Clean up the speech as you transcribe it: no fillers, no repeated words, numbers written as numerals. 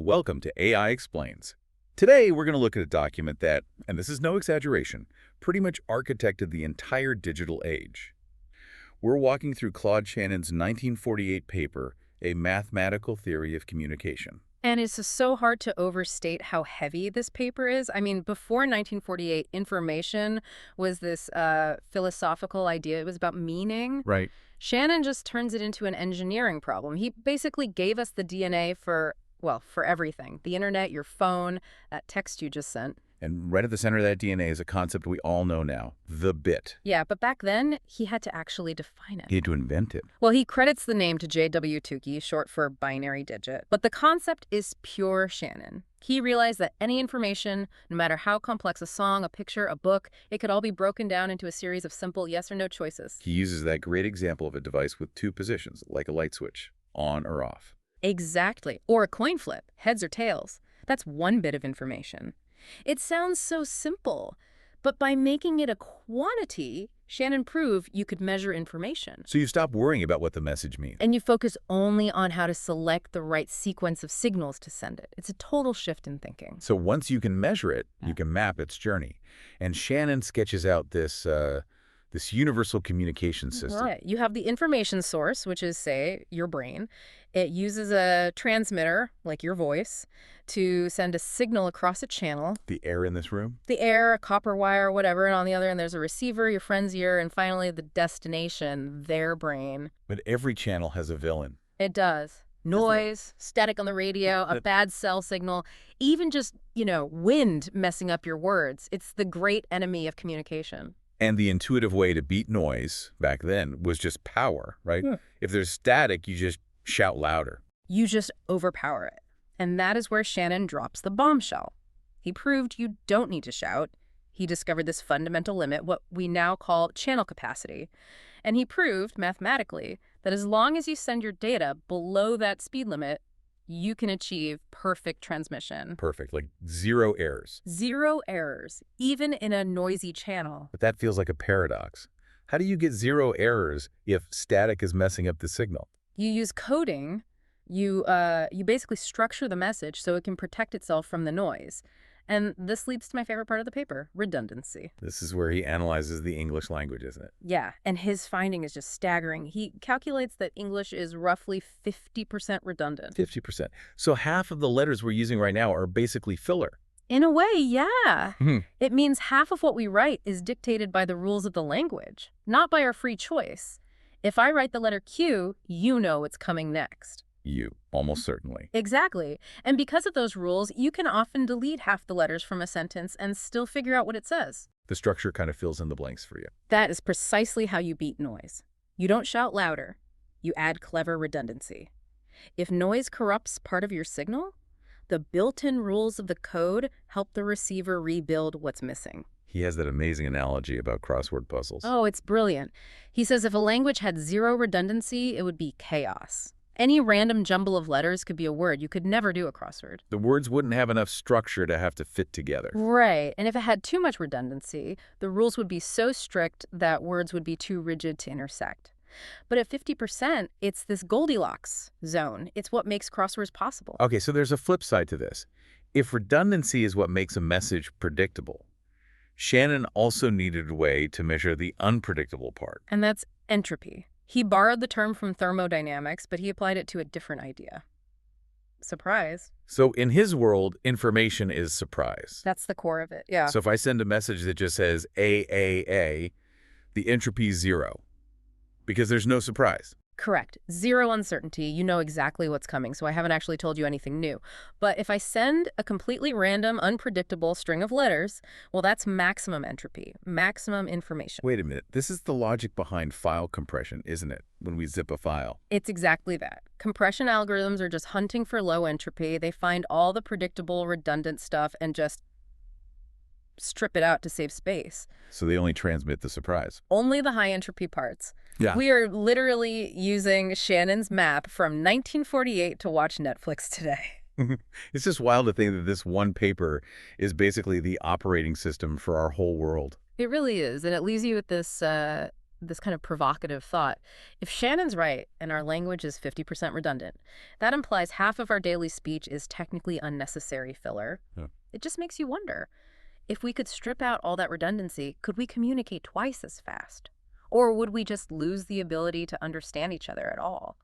Welcome to AI Explains. Today, we're going to look at a document that, and this is no exaggeration, pretty much architected the entire digital age. We're walking through Claude Shannon's 1948 paper, A Mathematical Theory of Communication. And it's just so hard to overstate how heavy this paper is. I mean, before 1948, information was this philosophical idea. It was about meaning. Right. Shannon just turns it into an engineering problem. He basically gave us the DNA for, well, for everything. The internet, your phone, that text you just sent. And right at the center of that DNA is a concept we all know now, the bit. Yeah, but back then, he had to actually define it. He had to invent it. Well, he credits the name to J.W. Tukey, short for binary digit. But the concept is pure Shannon. He realized that any information, no matter how complex a song, a picture, a book, it could all be broken down into a series of simple yes or no choices. He uses that great example of a device with two positions, like a light switch, on or off. Exactly. Or a coin flip, heads or tails. That's one bit of information. It sounds so simple, but by making it a quantity, Shannon proved you could measure information. So you stop worrying about what the message means. And you focus only on how to select the right sequence of signals to send it. It's a total shift in thinking. So once you can measure it, you can map its journey. And Shannon sketches out this universal communication system. Right. You have the information source, which is, say, your brain. It uses a transmitter, like your voice, to send a signal across a channel. The air in this room? The air, a copper wire, whatever, and on the other end there's a receiver, your friend's ear, and finally the destination, their brain. But every channel has a villain. It does. Noise, static on the radio, a bad cell signal, even just, wind messing up your words. It's the great enemy of communication. And the intuitive way to beat noise back then was just power, right? Yeah. If there's static, you just shout louder. You just overpower it. And that is where Shannon drops the bombshell. He proved you don't need to shout. He discovered this fundamental limit, what we now call channel capacity. And he proved, mathematically, that as long as you send your data below that speed limit, you can achieve perfect transmission. Perfect, like zero errors. Zero errors, even in a noisy channel. But that feels like a paradox. How do you get zero errors if static is messing up the signal? You use coding. You basically structure the message so it can protect itself from the noise. And this leads to my favorite part of the paper, redundancy. This is where he analyzes the English language, isn't it? Yeah, and his finding is just staggering. He calculates that English is roughly 50% redundant. 50%. So half of the letters we're using right now are basically filler. In a way, yeah. It means half of what we write is dictated by the rules of the language, not by our free choice. If I write the letter Q, you know it's coming next. You, almost certainly. Exactly. And because of those rules, you can often delete half the letters from a sentence and still figure out what it says. The structure kind of fills in the blanks for you. That is precisely how you beat noise. You don't shout louder. You add clever redundancy. If noise corrupts part of your signal, the built-in rules of the code help the receiver rebuild what's missing. He has that amazing analogy about crossword puzzles. Oh, it's brilliant. He says if a language had zero redundancy, it would be chaos. Any random jumble of letters could be a word. You could never do a crossword. The words wouldn't have enough structure to have to fit together. Right. And if it had too much redundancy, the rules would be so strict that words would be too rigid to intersect. But at 50%, it's this Goldilocks zone. It's what makes crosswords possible. Okay, so there's a flip side to this. If redundancy is what makes a message predictable, Shannon also needed a way to measure the unpredictable part. And that's entropy. He borrowed the term from thermodynamics, but he applied it to a different idea. Surprise. So in his world, information is surprise. That's the core of it, yeah. So if I send a message that just says AAA, the entropy is zero, because there's no surprise. Correct. Zero uncertainty. You know exactly what's coming, so I haven't actually told you anything new. But if I send a completely random, unpredictable string of letters, well, that's maximum entropy, maximum information. Wait a minute. This is the logic behind file compression, isn't it, when we zip a file? It's exactly that. Compression algorithms are just hunting for low entropy. They find all the predictable, redundant stuff and just strip it out to save space. So they only transmit the surprise. Only the high entropy parts. Yeah. We are literally using Shannon's map from 1948 to watch Netflix today. It's just wild to think that this one paper is basically the operating system for our whole world. It really is. And it leaves you with this this kind of provocative thought. If Shannon's right and our language is 50% redundant, that implies half of our daily speech is technically unnecessary filler. Yeah. It just makes you wonder, if we could strip out all that redundancy, could we communicate twice as fast? Or would we just lose the ability to understand each other at all?